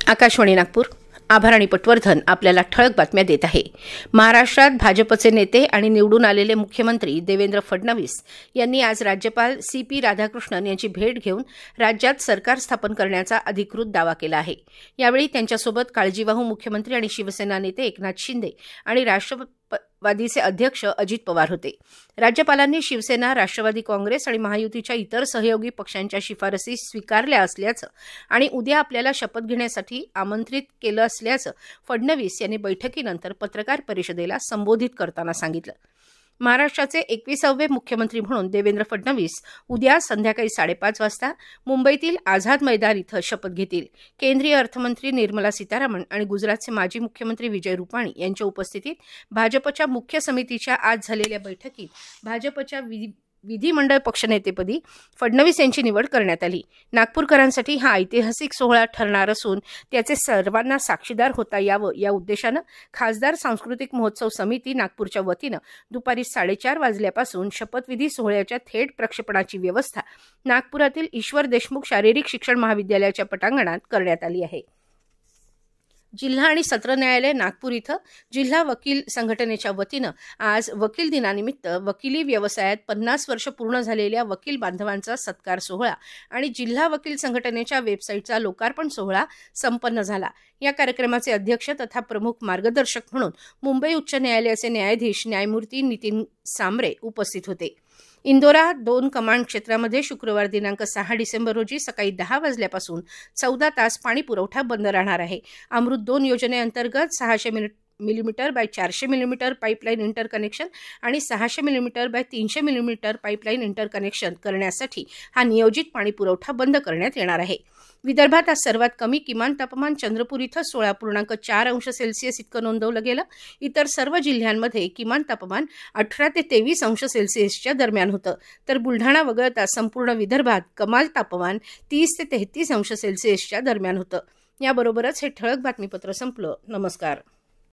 आकाशवाणी नागपूर. आभाराणी पटवर्धन आपल्याला ठळक बातम्या देत आहे. महाराष्ट्रात भाजपचे नेते आणि निवडून आलेले मुख्यमंत्री देवेंद्र फडणवीस यांनी आज राज्यपाल CP राधाकृष्णन यांची भेट घेऊन राज्यात सरकार स्थापन करण्याचा अधिकृत दावा केला आहे. यावेळी त्यांच्यासोबत काळजीवाहू मुख्यमंत्री आणि शिवसेना नेते एकनाथ शिंदे आणि राष्ट्रवादीचे अध्यक्ष अजित पवार होते. राज्यपालांनी शिवसेना, राष्ट्रवादी काँग्रेस आणि महायुतीच्या इतर सहयोगी पक्षांच्या शिफारसी स्वीकारल्या असल्याचं आणि उद्या आपल्याला शपथ घेण्यासाठी आमंत्रित केलं असल्याचं फडणवीस यांनी बैठकीनंतर पत्रकार परिषदेला संबोधित करताना सांगितलं. महाराष्ट्राचे 21वे मुख्यमंत्री म्हणून देवेंद्र फडणवीस उद्या संध्याकाळी 5:30 वाजता मुंबईतील आझाद मैदान इथं शपथ घेतील. केंद्रीय अर्थमंत्री निर्मला सीतारामन आणि गुजरातचे माजी मुख्यमंत्री विजय रुपाणी यांच्या उपस्थितीत भाजपच्या मुख्य समितीच्या आज झालेल्या बैठकीत भाजपच्या विधिमंडळ पक्षनेतेपदी फडणवीस यांची निवड करण्यात आली. नागपूरकरांसाठी हा ऐतिहासिक सोहळा ठरणार असून त्याचे सर्वांना साक्षीदार होता यावं या उद्देशानं खासदार सांस्कृतिक महोत्सव समिती नागपूरच्या वतीनं दुपारी 4:30 वाजल्यापासून शपथविधी सोहळ्याच्या थेट प्रक्षेपणाची व्यवस्था नागपुरातील ईश्वर देशमुख शारीरिक शिक्षण महाविद्यालयाच्या पटांगणात करण्यात आली आहे. जिल्हा आणि सत्र न्यायालय नागपूर इथं जिल्हा वकील संघटनेच्या वतीनं आज वकील दिनानिमित्त वकिली व्यवसायात 50 वर्ष पूर्ण झालेल्या वकील बांधवांचा सत्कार सोहळा आणि जिल्हा वकील संघटनेच्या वेबसाईटचा लोकार्पण सोहळा संपन्न झाला. या कार्यक्रमाचे अध्यक्ष तथा प्रमुख मार्गदर्शक म्हणून मुंबई उच्च न्यायालयाचे न्यायाधीश न्यायमूर्ती नितीन सांबरे उपस्थित होते. इंदोरा 2 कमांड क्षेत्रामध्ये शुक्रवार दिनांक 6 डिसेंबर रोजी सकाळी 10 वाजल्यापासून 14 तास पाणी पुरवठा बंद राहणार आहे. अमृत 2 योजनेअंतर्गत 600 millimetre by 400 millimetre pipeline interconnection आणि 600 millimetre by 300 millimetre pipeline interconnection करण्यासाठी हा नियोजित पाणी पुरवठा बंद करण्यात येणार आहे. विदर्भात आज सर्वात कमी किमान तापमान चंद्रपूर इथं 16.4 अंश सेल्सिअस इतकं नोंदवलं गेलं. इतर सर्व जिल्ह्यांमध्ये किमान तापमान 18 ते 23 अंश सेल्सिअसच्या दरम्यान होतं. तर बुलढाणा वगळता संपूर्ण विदर्भात कमाल तापमान 30 ते 33 अंश सेल्सिअसच्या दरम्यान होतं. याबरोबरच हे ठळक बातमीपत्र संपलं. नमस्कार.